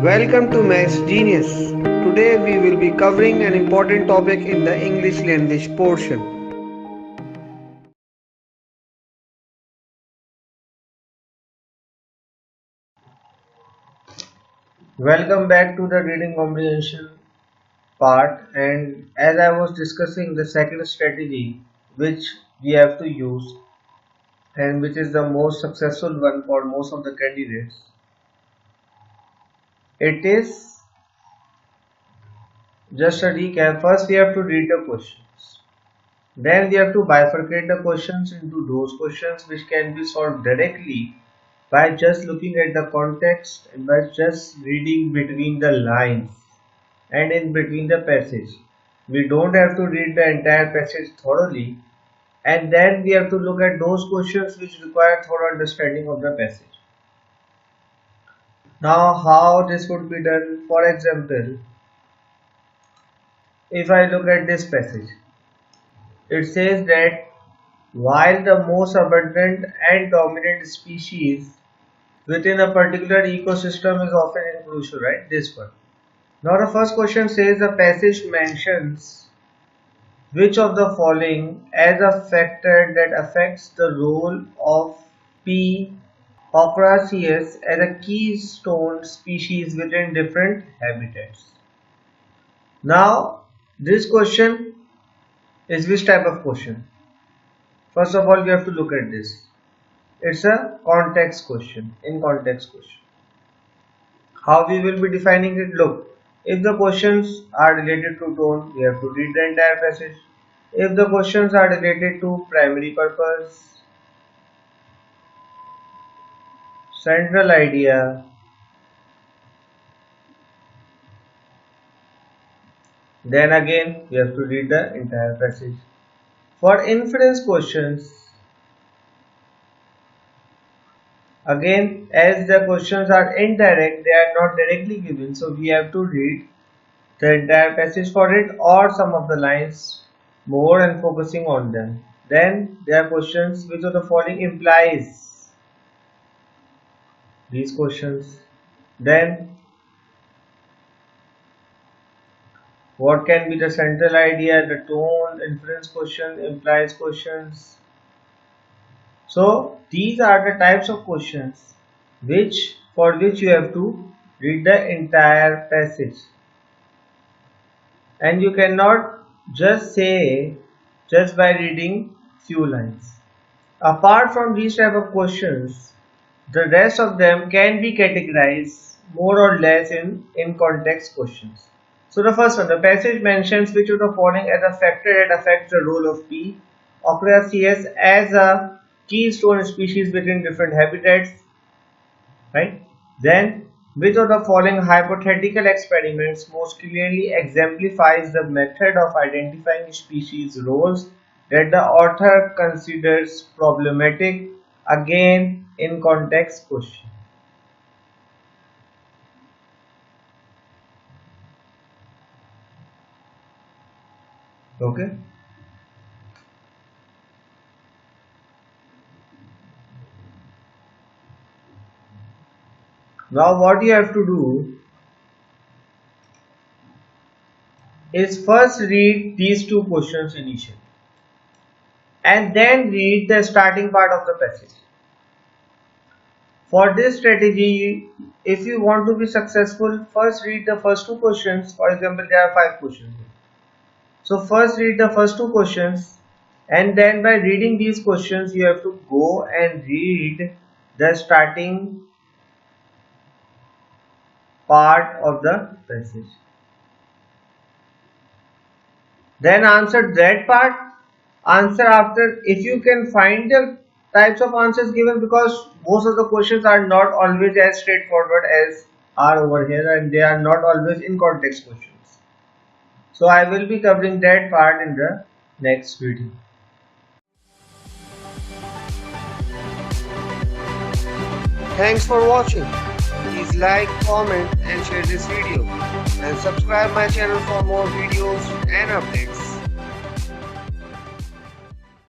Welcome to Maths Genius. Today we will be covering an important topic in the English language portion. Welcome back to the reading comprehension part, and as I was discussing the second strategy which we have to use and which is the most successful one for most of the candidates, it is just a recap. First we have to read the questions. Then we have to bifurcate the questions into those questions which can be solved directly by just looking at the context and by just reading between the lines and in between the passage. We don't have to read the entire passage thoroughly, and then we have to look at those questions which require thorough understanding of the passage. Now, how this would be done? For example, if I look at this passage, it says that while the most abundant and dominant species within a particular ecosystem is often inclusive, right? This one. Now the first question says the passage mentions which of the following as a factor that affects the role of P. Ocraceus as a keystone species within different habitats. Now this question is which type of question? First of all, we have to look at this. It's a context question, in context question. How we will be defining it? Look, if the questions are related to tone, we have to read the entire passage. If the questions are related to primary purpose, central idea, then again we have to read the entire passage. For inference questions, again, as the questions are indirect, they are not directly given, so we have to read the entire passage for it or some of the lines more and focusing on them. Then there are questions which of the following implies these questions. Then what can be the central idea, the tone, inference question, implies questions. So these are the types of questions for which you have to read the entire passage, and you cannot just say just by reading few lines. Apart from these type of questions, the rest of them can be categorized more or less in context questions. So the first one, the passage mentions which of the following as a factor that affects the role of P. Ocraceus as a keystone species within different habitats, right? Then which of the following hypothetical experiments most clearly exemplifies the method of identifying species roles that the author considers problematic, again in context question. Okay. Now what you have to do is first read these two questions initially and then read the starting part of the passage. For this strategy, if you want to be successful, first read the first two questions. For example, there are 5 questions. So first read the first two questions, and then by reading these questions you have to go and read the starting part of the passage. Then answer that part. Answer after, if you can find the types of answers given, because most of the questions are not always as straightforward as are over here, and they are not always in context questions. So I will be covering that part in the next video. Thanks for watching. Please like, comment and share this video, and subscribe my channel for more videos and updates.